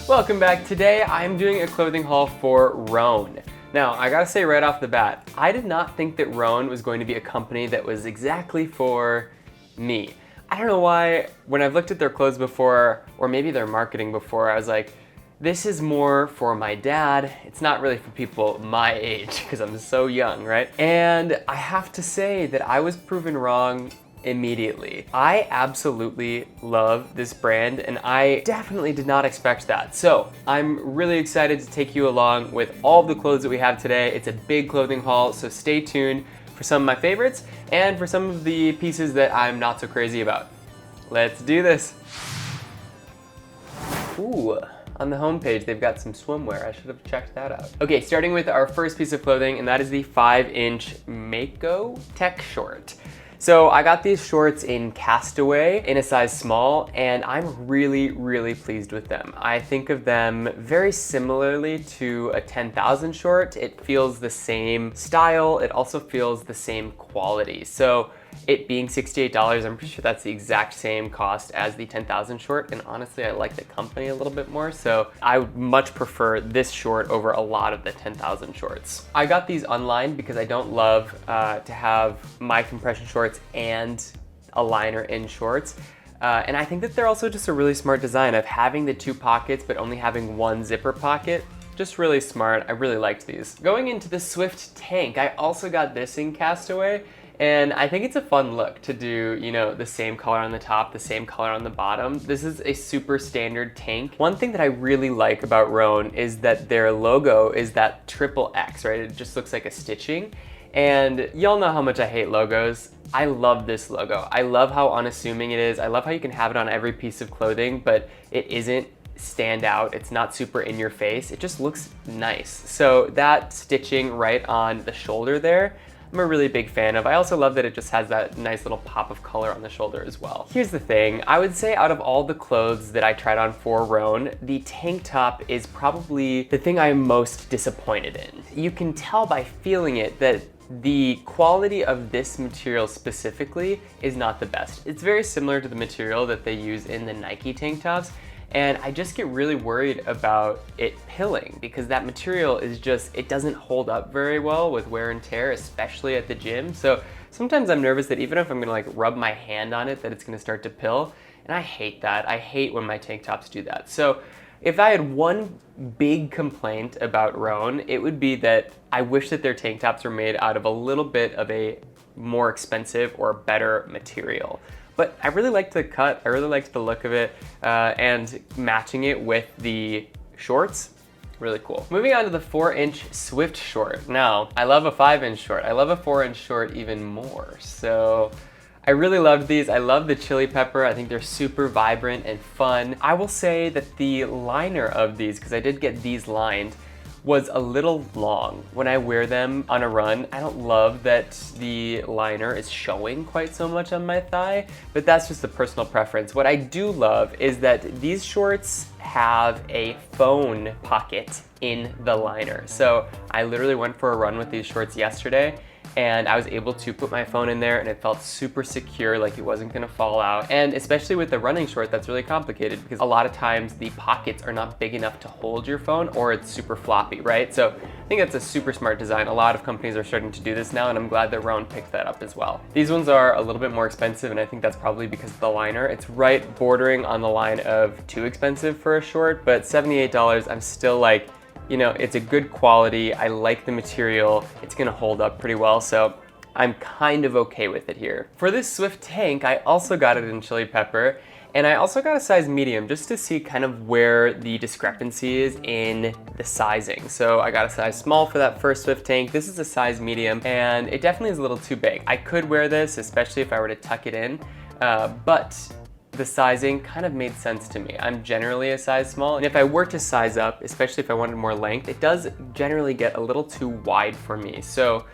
Welcome back. Today I'm doing a clothing haul for Rhone. Now, I gotta say right off the bat, I did not think that Rhone was going to be a company that was exactly for me. I don't know why, when I've looked at their clothes before, or maybe their marketing before, I was like, this is more for my dad. It's not really for people my age, because I'm so young, right? And I have to say that I was proven wrong immediately. I absolutely love this brand and I definitely did not expect that. So I'm really excited to take you along with all of the clothes that we have today. It's a big clothing haul, so stay tuned for some of my favorites and for some of the pieces that I'm not so crazy about. Let's do this. Ooh. On the homepage, they've got some swimwear. I should have checked that out. Okay, starting with our first piece of clothing, and that is the 5-inch Mako tech short. So I got these shorts in Castaway in a size small, and I'm really, really pleased with them. I think of them very similarly to a 10,000 short. It feels the same style. It also feels the same quality. So it being $68, I'm pretty sure that's the exact same cost as the 10,000 short. And honestly, I like the company a little bit more. So I would much prefer this short over a lot of the 10,000 shorts. I got these Unlined because I don't love to have my compression shorts and a liner in shorts. And I think that they're also just a really smart design of having the 2 pockets, but only having 1 zipper pocket. Just really smart. I really liked these. Going into the Swift tank, I also got this in Castaway. And I think it's a fun look to do, you know, the same color on the top, the same color on the bottom. This is a super standard tank. One thing that I really like about Rhone is that their logo is that XXX, right? It just looks like a stitching. And y'all know how much I hate logos. I love this logo. I love how unassuming it is. I love how you can have it on every piece of clothing, but it isn't stand out. It's not super in your face. It just looks nice. So that stitching right on the shoulder there, I'm a really big fan of. I also love that it just has that nice little pop of color on the shoulder as well. Here's the thing, I would say out of all the clothes that I tried on for Rhone, the tank top is probably the thing I'm most disappointed in. You can tell by feeling it that the quality of this material specifically is not the best. It's very similar to the material that they use in the Nike tank tops, and I just get really worried about it pilling because that material is just, it doesn't hold up very well with wear and tear, especially at the gym. So sometimes I'm nervous that even if I'm gonna like rub my hand on it, that it's gonna start to pill. And I hate that. I hate when my tank tops do that. So if I had one big complaint about Rhone, it would be that I wish that their tank tops were made out of a little bit of a more expensive or better material. But I really liked the cut, I really liked the look of it, and matching it with the shorts, really cool. Moving on to the 4-inch Swift short. Now, I love a 5-inch short. I love a 4-inch short even more. So I really loved these. I love the chili pepper. I think they're super vibrant and fun. I will say that the liner of these, because I did get these lined, was a little long. When I wear them on a run, I don't love that the liner is showing quite so much on my thigh, but that's just a personal preference. What I do love is that these shorts have a phone pocket in the liner. So I literally went for a run with these shorts yesterday, and I was able to put my phone in there and it felt super secure, like it wasn't gonna fall out. And especially with the running short, that's really complicated because a lot of times the pockets are not big enough to hold your phone or it's super floppy, right? So I think that's a super smart design. A lot of companies are starting to do this now and I'm glad that Rhone picked that up as well. These ones are a little bit more expensive and I think that's probably because of the liner. It's right bordering on the line of too expensive for a short, but $78, I'm still like, you know, it's a good quality. I like the material. It's gonna hold up pretty well. So I'm kind of okay with it here. For this Swift tank, I also got it in chili pepper and I also got a size medium just to see kind of where the discrepancy is in the sizing. So I got a size small for that first Swift tank. This is a size medium and it definitely is a little too big. I could wear this, especially if I were to tuck it in, but the sizing kind of made sense to me. I'm generally a size small, and if I were to size up, especially if I wanted more length, it does generally get a little too wide for me. So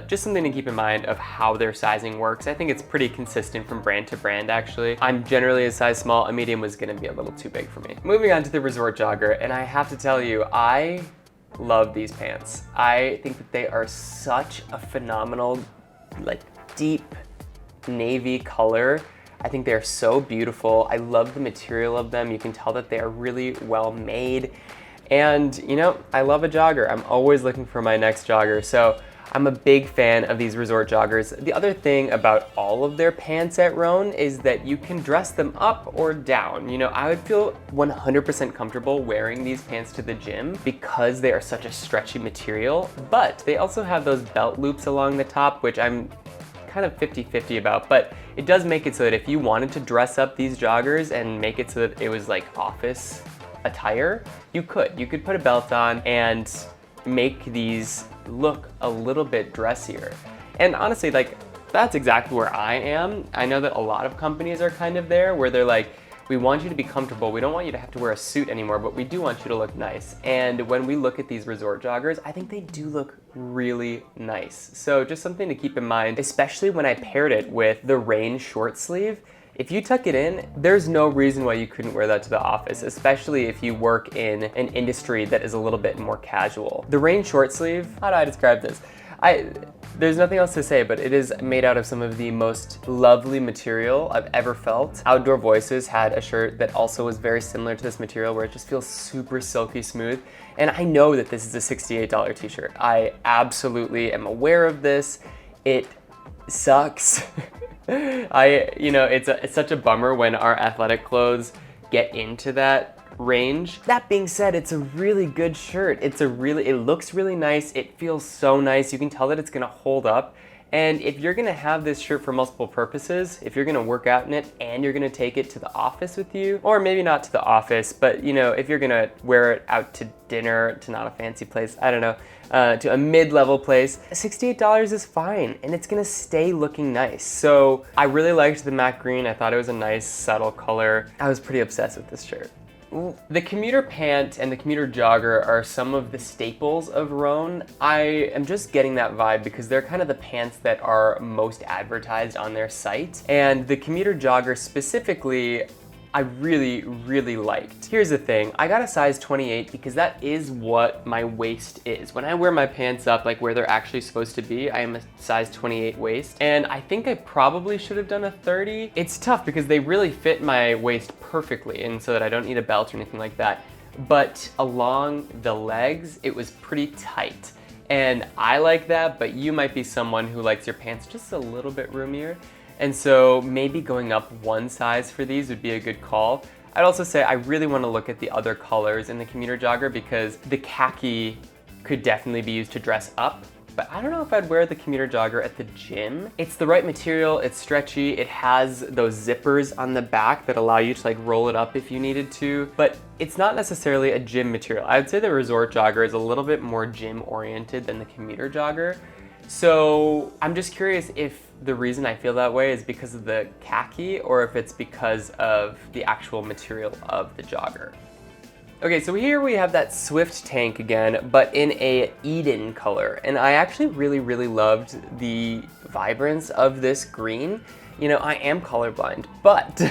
just something to keep in mind of how their sizing works. I think it's pretty consistent from brand to brand, actually. I'm generally a size small. A medium was gonna be a little too big for me. Moving on to the resort jogger, and I have to tell you, I love these pants. I think that they are such a phenomenal, like, deep navy color. I think they're so beautiful. I love the material of them. You can tell that they are really well made. And you know, I love a jogger. I'm always looking for my next jogger. So I'm a big fan of these resort joggers. The other thing about all of their pants at Rhone is that you can dress them up or down. You know, I would feel 100% comfortable wearing these pants to the gym because they are such a stretchy material, but they also have those belt loops along the top, which I'm kind of 50-50 about, but it does make it so that if you wanted to dress up these joggers and make it so that it was like office attire, you could put a belt on and make these look a little bit dressier. And honestly, like, that's exactly where I am. I know that a lot of companies are kind of there where they're like, we want you to be comfortable. We don't want you to have to wear a suit anymore, but we do want you to look nice. And when we look at these resort joggers, I think they do look really nice. So just something to keep in mind, especially when I paired it with the Rhone short sleeve. If you tuck it in, there's no reason why you couldn't wear that to the office, especially if you work in an industry that is a little bit more casual. The Rhone short sleeve, how do I describe this? There's nothing else to say, but it is made out of some of the most lovely material I've ever felt. Outdoor Voices had a shirt that also was very similar to this material where it just feels super silky smooth. And I know that this is a $68 t-shirt. I absolutely am aware of this. It sucks. It's such a bummer when our athletic clothes get into that range. That being said, it's a really good shirt. It looks really nice. It feels so nice. You can tell that it's gonna hold up. And if you're gonna have this shirt for multiple purposes, if you're gonna work out in it and you're gonna take it to the office with you, or maybe not to the office, but you know, if you're gonna wear it out to dinner, to not a fancy place, I don't know, to a mid-level place, $68 is fine, and it's gonna stay looking nice. So I really liked the matte green. I thought it was a nice, subtle color. I was pretty obsessed with this shirt. The commuter pant and the commuter jogger are some of the staples of Rhone. I am just getting that vibe because they're kind of the pants that are most advertised on their site. And the commuter jogger specifically, I really, really liked. Here's the thing, I got a size 28 because that is what my waist is. When I wear my pants up like where they're actually supposed to be, I am a size 28 waist. And I think I probably should have done a 30. It's tough because they really fit my waist perfectly and so that I don't need a belt or anything like that. But along the legs, it was pretty tight. And I like that, but you might be someone who likes your pants just a little bit roomier. And so maybe going up one size for these would be a good call. I'd also say I really want to look at the other colors in the commuter jogger because the khaki could definitely be used to dress up, but I don't know if I'd wear the commuter jogger at the gym. It's the right material, it's stretchy, it has those zippers on the back that allow you to like roll it up if you needed to, but it's not necessarily a gym material. I would say the resort jogger is a little bit more gym oriented than the commuter jogger. So I'm just curious if the reason I feel that way is because of the khaki or if it's because of the actual material of the jogger. Okay, so here we have that Swift tank again, but in a Eden color. And I actually really, really loved the vibrance of this green. You know, I am colorblind, but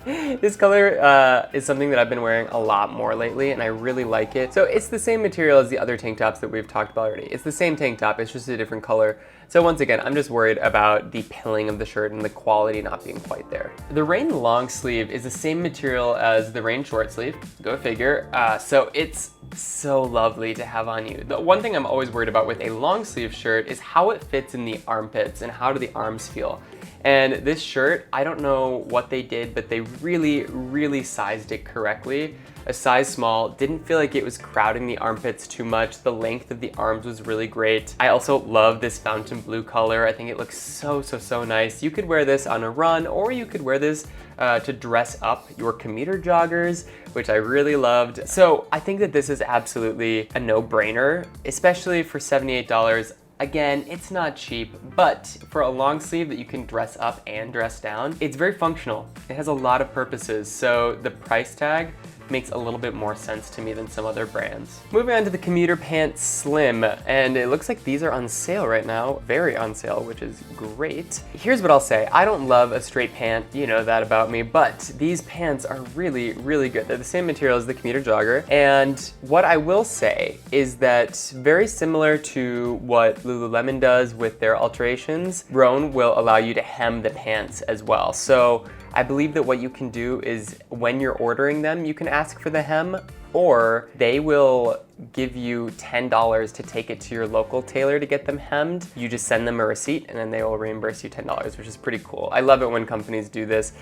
this color is something that I've been wearing a lot more lately and I really like it. So it's the same material as the other tank tops that we've talked about already. It's the same tank top, it's just a different color. So once again, I'm just worried about the pilling of the shirt and the quality not being quite there. The Rhone long sleeve is the same material as the Rhone short sleeve, go figure. So it's so lovely to have on you. The one thing I'm always worried about with a long sleeve shirt is how it fits in the armpits and how do the arms feel. And this shirt, I don't know what they did, but they really, really sized it correctly. A size small, didn't feel like it was crowding the armpits too much. The length of the arms was really great. I also love this fountain blue color. I think it looks so, so, so nice. You could wear this on a run or you could wear this to dress up your commuter joggers, which I really loved. So I think that this is absolutely a no-brainer, especially for $78. Again, it's not cheap, but for a long sleeve that you can dress up and dress down, it's very functional. It has a lot of purposes, so the price tag makes a little bit more sense to me than some other brands. Moving on to the commuter pants slim, and it looks like these are on sale right now, very on sale, which is great. Here's what I'll say, I don't love a straight pant, you know that about me, but these pants are really, really good. They're the same material as the commuter jogger, and what I will say is that very similar to what Lululemon does with their alterations, Rhone will allow you to hem the pants as well. So I believe that what you can do is when you're ordering them, you can ask for the hem, or they will give you $10 to take it to your local tailor to get them hemmed. You just send them a receipt and then they will reimburse you $10, which is pretty cool. I love it when companies do this,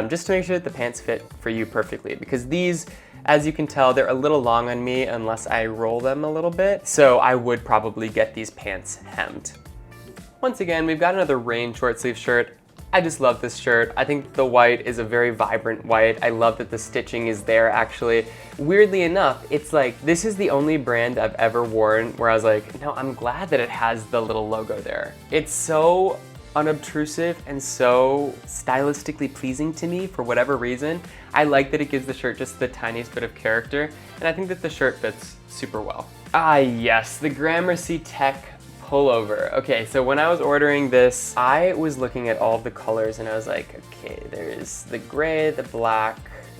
just to make sure that the pants fit for you perfectly, because these, as you can tell, they're a little long on me unless I roll them a little bit. So I would probably get these pants hemmed. Once again, we've got another Rhone short sleeve shirt. I just love this shirt. I think the white is a very vibrant white. I love that the stitching is there actually. Weirdly enough, it's like, this is the only brand I've ever worn where I was like, no, I'm glad that it has the little logo there. It's so unobtrusive and so stylistically pleasing to me for whatever reason. I like that it gives the shirt just the tiniest bit of character, and I think that the shirt fits super well. Ah yes, the Gramercy Tech Pullover. Okay, so when I was ordering this, I was looking at all of the colors and I was like, okay, there's the gray, the black,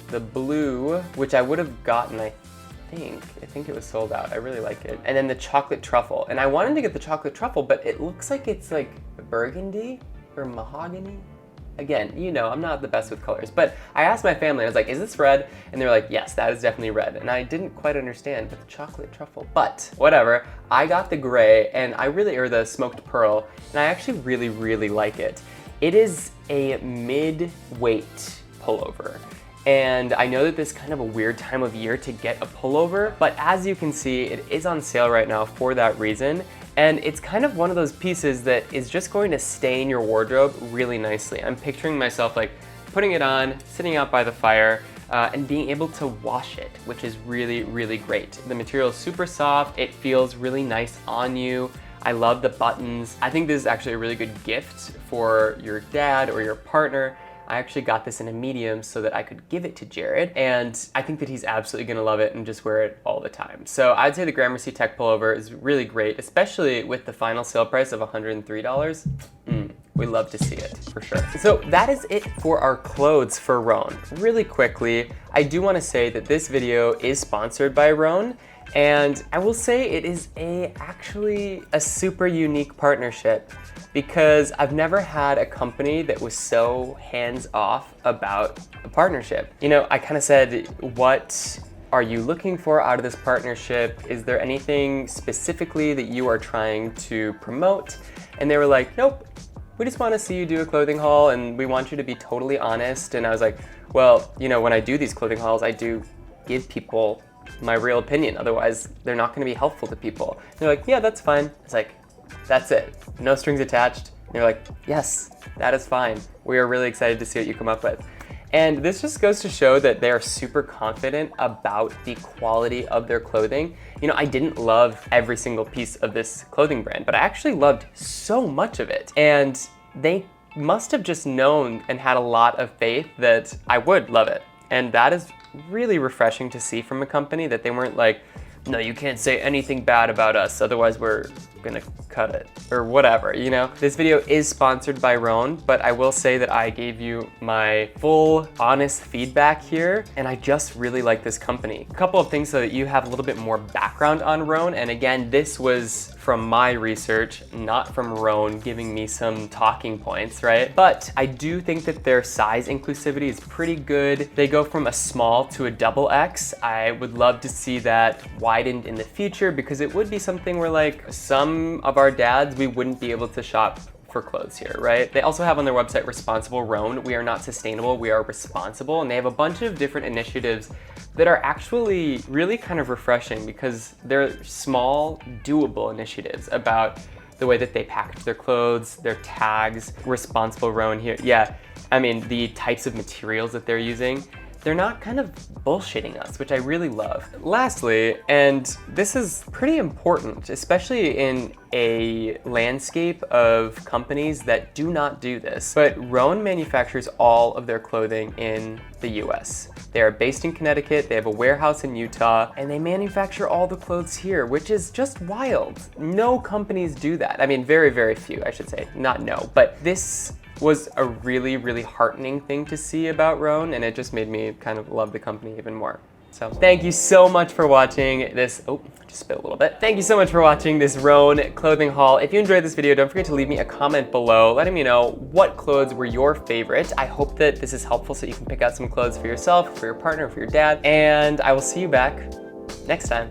the blue, which I would have gotten, I think it was sold out. I really like it. And then the chocolate truffle. And I wanted to get the chocolate truffle, but it looks like it's like burgundy or mahogany. Again, you know, I'm not the best with colors, but I asked my family, I was like, is this red? And they were like, yes, that is definitely red. And I didn't quite understand the chocolate truffle, but whatever. I got the gray or the smoked pearl, and I actually really, really like it. It is a mid-weight pullover. And I know that this is kind of a weird time of year to get a pullover, but as you can see, it is on sale right now for that reason. And it's kind of one of those pieces that is just going to stay in your wardrobe really nicely. I'm picturing myself like putting it on, sitting out by the fire, and being able to wash it, which is really, really great. The material is super soft. It feels really nice on you. I love the buttons. I think this is actually a really good gift for your dad or your partner. I actually got this in a medium so that I could give it to Jared, and I think that he's absolutely gonna love it and just wear it all the time. So I'd say the Gramercy Tech Pullover is really great, especially with the final sale price of $103. We love to see it, for sure. So that is it for our clothes for Rhone. Really quickly, I do wanna say that this video is sponsored by Rhone, and I will say it is actually a super unique partnership, because I've never had a company that was so hands-off about a partnership. You know, I kind of said, what are you looking for out of this partnership? Is there anything specifically that you are trying to promote? And they were like, nope, we just want to see you do a clothing haul and we want you to be totally honest. And I was like, well, you know, when I do these clothing hauls, I do give people my real opinion. Otherwise, they're not going to be helpful to people. And they're like, yeah, that's fine. It's like, that's it. No strings attached. And you're like, yes, that is fine. We are really excited to see what you come up with. And this just goes to show that they're super confident about the quality of their clothing. You know, I didn't love every single piece of this clothing brand, but I actually loved so much of it. And they must have just known and had a lot of faith that I would love it. And that is really refreshing to see from a company, that they weren't like, no, you can't say anything bad about us, otherwise we're gonna cut it, or whatever, you know? This video is sponsored by Rhone, but I will say that I gave you my full, honest feedback here, and I just really like this company. A couple of things so that you have a little bit more background on Rhone, and again, this was from my research, not from Rhone giving me some talking points, right? But I do think that their size inclusivity is pretty good. They go from a small to a XXL. I would love to see that widened in the future, because it would be something where like some of our dads, we wouldn't be able to shop for clothes here, right? They also have on their website Responsible Rhone. We are not sustainable, we are responsible, and they have a bunch of different initiatives that are actually really kind of refreshing, because they're small, doable initiatives about the way that they package their clothes, their tags. Responsible Rhone here. Yeah, I mean, the types of materials that they're using, they're not kind of bullshitting us, which I really love. Lastly, and this is pretty important, especially in a landscape of companies that do not do this, but Rhone manufactures all of their clothing in the US. They are based in Connecticut, they have a warehouse in Utah, and they manufacture all the clothes here, which is just wild. No companies do that. I mean, very, very few, I should say, not no, but this was a really, really heartening thing to see about Rhone, and it just made me kind of love the company even more. So thank you so much for watching this Just spit a little bit. Thank you so much for watching this Rhone clothing haul. If you enjoyed this video, don't forget to leave me a comment below letting me know what clothes were your favorite. I hope that this is helpful so you can pick out some clothes for yourself, for your partner, for your dad, and I will see you back next time.